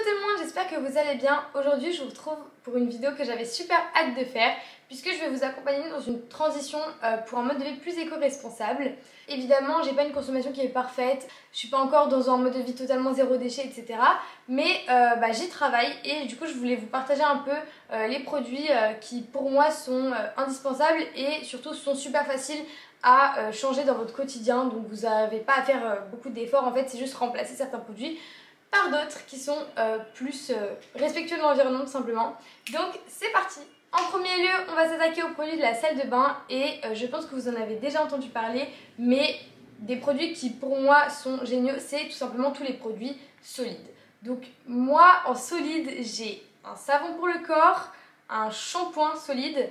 tout le monde, j'espère que vous allez bien. Aujourd'hui je vous retrouve pour une vidéo que j'avais super hâte de faire puisque je vais vous accompagner dans une transition pour un mode de vie plus éco-responsable. Évidemment j'ai pas une consommation qui est parfaite, je suis pas encore dans un mode de vie totalement zéro déchet etc. Mais j'y travaille et du coup je voulais vous partager un peu les produits qui pour moi sont indispensables et surtout sont super faciles à changer dans votre quotidien. Donc vous n'avez pas à faire beaucoup d'efforts, en fait c'est juste remplacer certains produits par d'autres qui sont plus respectueux de l'environnement tout simplement. Donc c'est parti. En premier lieu, on va s'attaquer aux produits de la salle de bain et je pense que vous en avez déjà entendu parler, mais des produits qui pour moi sont géniaux, c'est tout simplement tous les produits solides. Donc moi en solide, j'ai un savon pour le corps, un shampoing solide,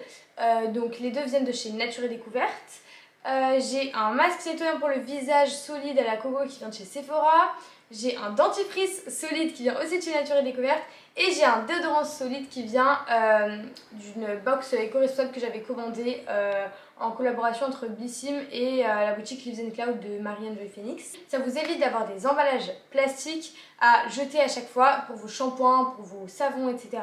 donc les deux viennent de chez Nature et Découverte. J'ai un masque nettoyant pour le visage solide à la coco qui vient de chez Sephora. J'ai un dentifrice solide qui vient aussi de chez Nature et Découverte. Et j'ai un déodorant solide qui vient d'une box éco-responsable que j'avais commandée en collaboration entre Blissim et la boutique Lives and Cloud de Marianne Joy Phoenix. Ça vous évite d'avoir des emballages plastiques à jeter à chaque fois pour vos shampoings, pour vos savons, etc.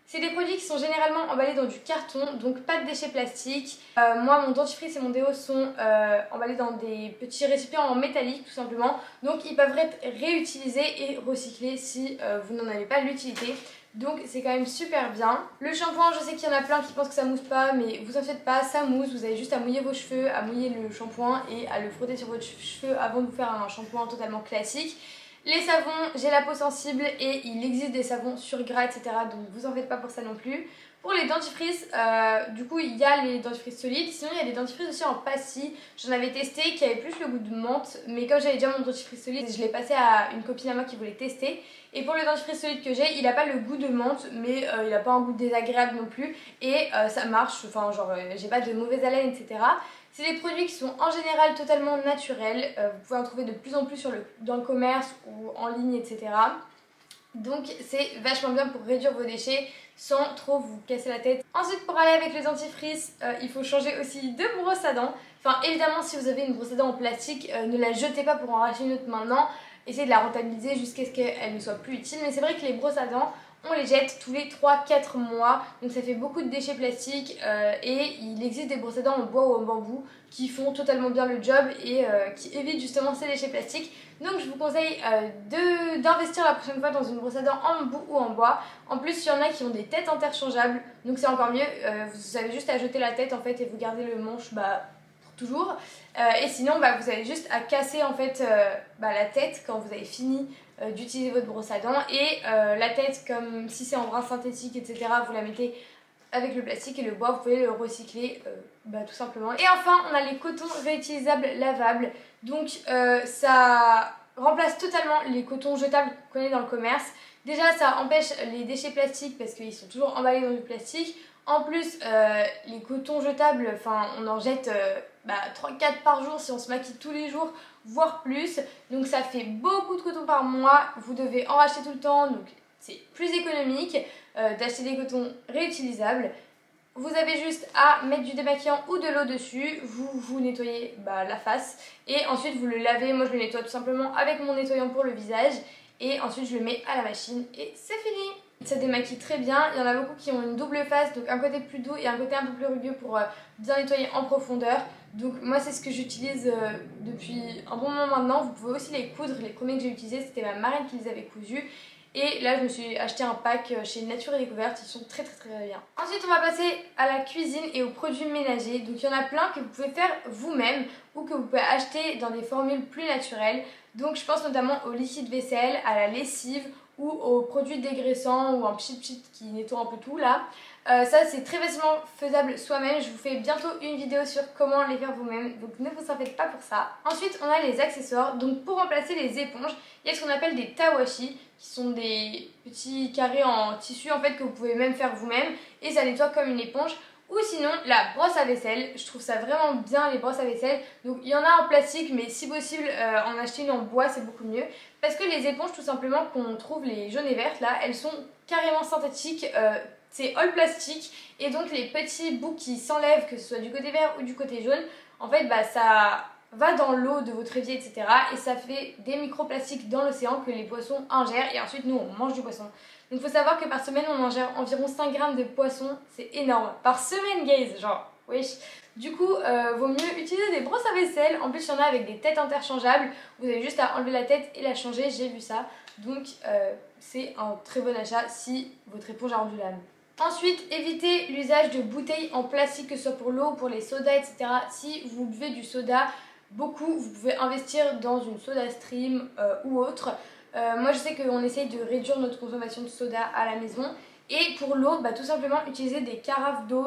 C'est des produits qui sont généralement emballés dans du carton, donc pas de déchets plastiques. Moi, mon dentifrice et mon déo sont emballés dans des petits récipients en métallique tout simplement. Donc ils peuvent être réutilisés et recyclés si vous n'en avez pas l'utilité. Donc c'est quand même super bien. Le shampoing, je sais qu'il y en a plein qui pensent que ça mousse pas, mais vous en faites pas, ça mousse. Vous avez juste à mouiller vos cheveux, à mouiller le shampoing et à le frotter sur votre cheveux avant de vous faire un shampoing totalement classique. Les savons, j'ai la peau sensible et il existe des savons sur gras, etc. Donc vous en faites pas pour ça non plus. Pour les dentifrices, du coup il y a les dentifrices solides. Sinon il y a des dentifrices aussi en pastilles. J'en avais testé qui avaient plus le goût de menthe. Mais comme j'avais déjà mon dentifrice solide, je l'ai passé à une copine à moi qui voulait tester. Et pour le dentifrice solide que j'ai, il n'a pas le goût de menthe, mais il n'a pas un goût désagréable non plus. Et ça marche, enfin genre j'ai pas de mauvaise haleine, etc. C'est des produits qui sont en général totalement naturels, vous pouvez en trouver de plus en plus dans le commerce ou en ligne, etc. Donc c'est vachement bien pour réduire vos déchets sans trop vous casser la tête. Ensuite pour aller avec le dentifrice, il faut changer aussi de brosse à dents. Enfin évidemment si vous avez une brosse à dents en plastique, ne la jetez pas pour en racheter une autre maintenant. Essayez de la rentabiliser jusqu'à ce qu'elle ne soit plus utile. Mais c'est vrai que les brosses à dents, on les jette tous les 3-4 mois, donc ça fait beaucoup de déchets plastiques et il existe des brosses à dents en bois ou en bambou qui font totalement bien le job et qui évitent justement ces déchets plastiques. Donc je vous conseille d'investir la prochaine fois dans une brosse à dents en bambou ou en bois. En plus il y en a qui ont des têtes interchangeables, donc c'est encore mieux, vous avez juste à jeter la tête en fait et vous gardez le manche pour toujours. Et sinon vous avez juste à casser en fait la tête quand vous avez fini d'utiliser votre brosse à dents et la tête, comme si c'est en brin synthétique etc, vous la mettez avec le plastique et le bois vous pouvez le recycler tout simplement. Et enfin on a les cotons réutilisables lavables, donc ça remplace totalement les cotons jetables qu'on connaît dans le commerce. Déjà ça empêche les déchets plastiques parce qu'ils sont toujours emballés dans du plastique. En plus les cotons jetables, on en jette 3-4 par jour si on se maquille tous les jours, voire plus. Donc ça fait beaucoup de coton par mois, vous devez en racheter tout le temps, donc c'est plus économique d'acheter des cotons réutilisables. Vous avez juste à mettre du démaquillant ou de l'eau dessus, vous nettoyez la face et ensuite vous le lavez. Moi je le nettoie tout simplement avec mon nettoyant pour le visage et ensuite je le mets à la machine et c'est fini. Ça démaquille très bien, il y en a beaucoup qui ont une double face, donc un côté plus doux et un côté un peu plus rugueux pour bien nettoyer en profondeur. Donc moi c'est ce que j'utilise depuis un bon moment maintenant. Vous pouvez aussi les coudre, les premiers que j'ai utilisés c'était ma marraine qui les avait cousus. Et là je me suis acheté un pack chez Nature et Découverte, ils sont très bien. Ensuite on va passer à la cuisine et aux produits ménagers. Donc il y en a plein que vous pouvez faire vous-même ou que vous pouvez acheter dans des formules plus naturelles. Donc je pense notamment au liquide vaisselle, à la lessive ou aux produits dégraissants ou un pchit qui nettoie un peu tout là. Ça c'est très facilement faisable soi-même, je vous fais bientôt une vidéo sur comment les faire vous-même, donc ne vous en faites pas pour ça. Ensuite on a les accessoires, donc pour remplacer les éponges, il y a ce qu'on appelle des tawashi, qui sont des petits carrés en tissu en fait que vous pouvez même faire vous-même et ça nettoie comme une éponge. Ou sinon la brosse à vaisselle, je trouve ça vraiment bien les brosses à vaisselle. Donc il y en a en plastique mais si possible en acheter une en bois c'est beaucoup mieux. Parce que les éponges tout simplement qu'on trouve les jaunes et vertes là, elles sont carrément synthétiques, c'est all plastique. Et donc les petits bouts qui s'enlèvent, que ce soit du côté vert ou du côté jaune, en fait ça va dans l'eau de votre évier, etc. Et ça fait des microplastiques dans l'océan que les poissons ingèrent et ensuite nous on mange du poisson. Donc il faut savoir que par semaine on ingère environ 5 grammes de poisson, c'est énorme. Par semaine guys, genre, wesh. Du coup, vaut mieux utiliser des brosses à vaisselle. En plus il y en a avec des têtes interchangeables. Vous avez juste à enlever la tête et la changer, j'ai vu ça. Donc c'est un très bon achat si votre éponge a rendu l'âme. Ensuite, évitez l'usage de bouteilles en plastique, que ce soit pour l'eau, pour les sodas, etc. Si vous buvez du soda, beaucoup, vous pouvez investir dans une soda stream ou autre. Moi je sais qu'on essaye de réduire notre consommation de soda à la maison. Et pour l'eau, tout simplement utiliser des carafes d'eau,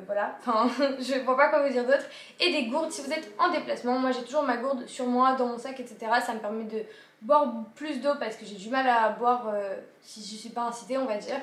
voilà, enfin je vois pas quoi vous dire d'autre. Et des gourdes si vous êtes en déplacement. Moi j'ai toujours ma gourde sur moi, dans mon sac, etc. Ça me permet de boire plus d'eau parce que j'ai du mal à boire si je suis pas incitée, on va dire.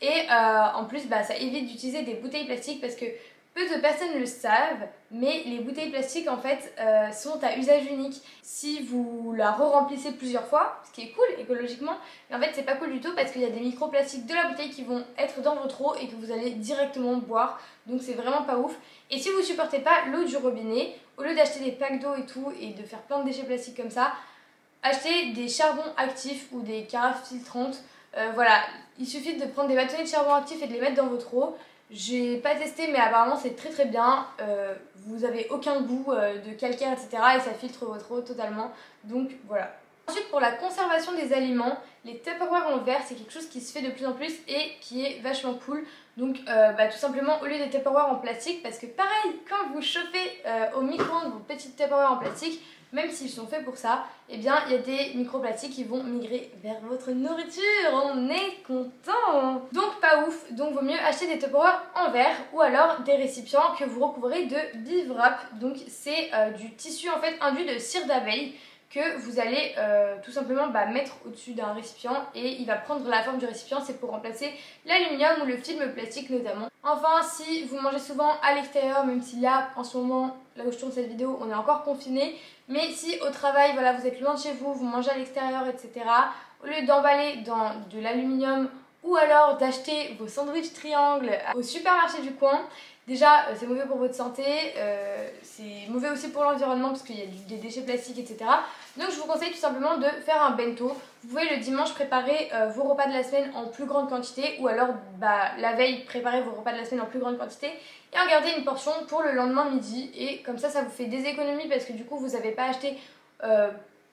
Et en plus ça évite d'utiliser des bouteilles plastiques parce que peu de personnes le savent, mais les bouteilles plastiques en fait sont à usage unique. Si vous la re-remplissez plusieurs fois, ce qui est cool écologiquement, mais en fait c'est pas cool du tout parce qu'il y a des microplastiques de la bouteille qui vont être dans votre eau et que vous allez directement boire, donc c'est vraiment pas ouf. Et si vous supportez pas l'eau du robinet, au lieu d'acheter des packs d'eau et tout et de faire plein de déchets plastiques comme ça, achetez des charbons actifs ou des carafes filtrantes. Voilà, il suffit de prendre des bâtonnets de charbon actif et de les mettre dans votre eau. J'ai pas testé mais apparemment c'est très très bien, vous avez aucun goût de calcaire, etc. et ça filtre votre eau totalement, donc voilà. Ensuite pour la conservation des aliments, les Tupperware en verre c'est quelque chose qui se fait de plus en plus et qui est vachement cool. Donc tout simplement au lieu des Tupperware en plastique, parce que pareil quand vous chauffez au micro-ondes vos petites Tupperware en plastique, même s'ils sont faits pour ça, eh bien il y a des microplastiques qui vont migrer vers votre nourriture, on est content. Donc pas ouf, donc vaut mieux acheter des Tupperware en verre ou alors des récipients que vous recouvrez de Bivwrap. Donc c'est du tissu en fait induit de cire d'abeille que vous allez tout simplement mettre au-dessus d'un récipient et il va prendre la forme du récipient, c'est pour remplacer l'aluminium ou le film plastique notamment. Enfin, si vous mangez souvent à l'extérieur, même si là en ce moment, là où je tourne cette vidéo, on est encore confiné, mais si au travail, voilà, vous êtes loin de chez vous, vous mangez à l'extérieur, etc., au lieu d'emballer dans de l'aluminium ou alors d'acheter vos sandwichs triangles au supermarché du coin, déjà c'est mauvais pour votre santé, c'est mauvais aussi pour l'environnement parce qu'il y a des déchets plastiques, etc. Donc je vous conseille tout simplement de faire un bento. Vous pouvez le dimanche préparer vos repas de la semaine en plus grande quantité ou alors la veille préparer vos repas de la semaine en plus grande quantité et en garder une portion pour le lendemain midi, et comme ça vous fait des économies parce que du coup vous n'avez pas acheté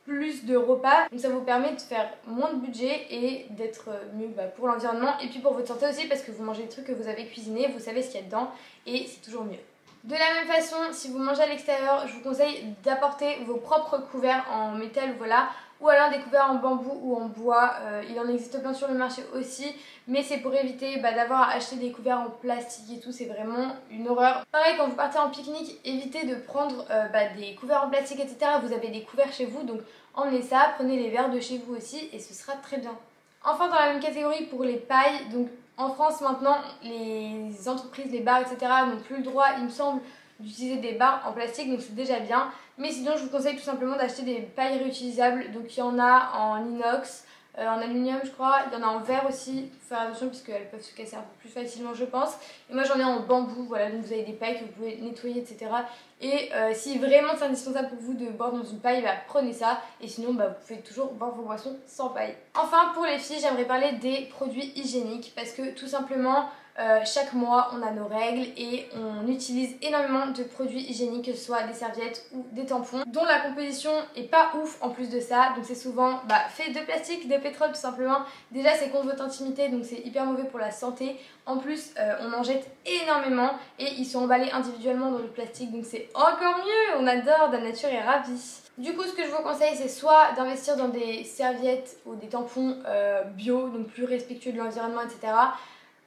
plus de repas, donc ça vous permet de faire moins de budget et d'être mieux pour l'environnement et puis pour votre santé aussi parce que vous mangez des trucs que vous avez cuisinés, vous savez ce qu'il y a dedans et c'est toujours mieux. De la même façon, si vous mangez à l'extérieur, je vous conseille d'apporter vos propres couverts en métal, voilà, ou alors des couverts en bambou ou en bois. Il en existe plein sur le marché aussi, mais c'est pour éviter d'avoir à acheter des couverts en plastique et tout, c'est vraiment une horreur. Pareil, quand vous partez en pique-nique, évitez de prendre des couverts en plastique, etc. Vous avez des couverts chez vous, donc emmenez ça, prenez les verres de chez vous aussi et ce sera très bien. Enfin, dans la même catégorie pour les pailles, donc en France maintenant, les entreprises, les bars, etc. n'ont plus le droit, il me semble, d'utiliser des barres en plastique, donc c'est déjà bien. Mais sinon, je vous conseille tout simplement d'acheter des pailles réutilisables. Donc il y en a en inox, en aluminium je crois, il y en a en verre aussi. Il faut faire attention puisqu'elles peuvent se casser un peu plus facilement je pense. Et moi j'en ai en bambou, voilà, donc vous avez des pailles que vous pouvez nettoyer, etc. Et si vraiment c'est indispensable pour vous de boire dans une paille, prenez ça. Et sinon vous pouvez toujours boire vos boissons sans paille. Enfin pour les filles, j'aimerais parler des produits hygiéniques parce que tout simplement chaque mois on a nos règles et on utilise énormément de produits hygiéniques, que ce soit des serviettes ou des tampons dont la composition est pas ouf en plus de ça. Donc c'est souvent fait de plastique, de pétrole tout simplement. Déjà c'est contre votre intimité donc c'est hyper mauvais pour la santé. En plus on en jette énormément et ils sont emballés individuellement dans le plastique, donc c'est encore mieux. On adore, la nature est ravie. Du coup ce que je vous conseille c'est soit d'investir dans des serviettes ou des tampons bio, donc plus respectueux de l'environnement, etc.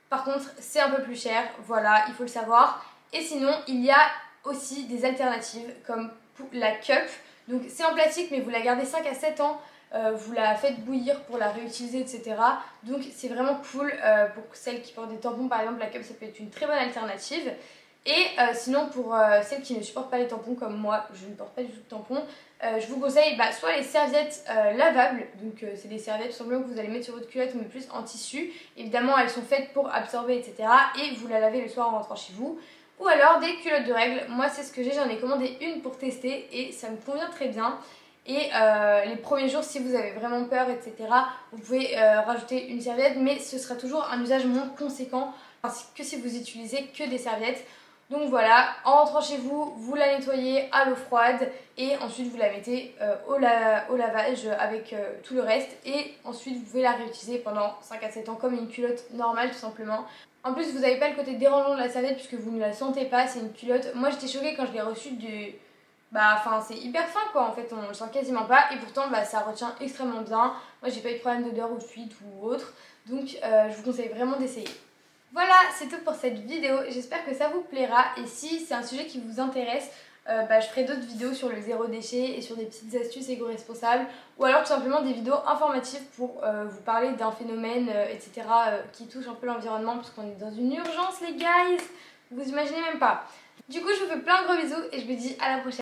Par contre, c'est un peu plus cher, voilà, il faut le savoir. Et sinon, il y a aussi des alternatives comme la cup. Donc c'est en plastique mais vous la gardez 5 à 7 ans, vous la faites bouillir pour la réutiliser, etc. Donc c'est vraiment cool pour celles qui portent des tampons par exemple, la cup ça peut être une très bonne alternative. Et sinon pour celles qui ne supportent pas les tampons comme moi, je ne porte pas du tout de tampons, je vous conseille soit les serviettes lavables, donc c'est des serviettes tout simplement que vous allez mettre sur votre culotte mais plus en tissu. Évidemment elles sont faites pour absorber, etc. Et vous la lavez le soir en rentrant chez vous. ou alors des culottes de règles. Moi c'est ce que j'ai, j'en ai commandé une pour tester et ça me convient très bien. Et les premiers jours, si vous avez vraiment peur, etc., vous pouvez rajouter une serviette, mais ce sera toujours un usage moins conséquent que si vous utilisez que des serviettes. Donc voilà, en rentrant chez vous, vous la nettoyez à l'eau froide et ensuite vous la mettez au lavage avec tout le reste. Et ensuite vous pouvez la réutiliser pendant 5 à 7 ans comme une culotte normale tout simplement. En plus vous n'avez pas le côté dérangeant de la serviette puisque vous ne la sentez pas, c'est une culotte. Moi j'étais choquée quand je l'ai reçue du... Enfin c'est hyper fin quoi, en fait on le sent quasiment pas et pourtant ça retient extrêmement bien. Moi j'ai pas eu de problème d'odeur ou de fuite ou autre, donc je vous conseille vraiment d'essayer. Voilà, c'est tout pour cette vidéo, j'espère que ça vous plaira et si c'est un sujet qui vous intéresse, je ferai d'autres vidéos sur le zéro déchet et sur des petites astuces éco-responsables ou alors tout simplement des vidéos informatives pour vous parler d'un phénomène, etc. Qui touche un peu l'environnement parce qu'on est dans une urgence les guys, vous imaginez même pas. Du coup je vous fais plein de gros bisous et je vous dis à la prochaine.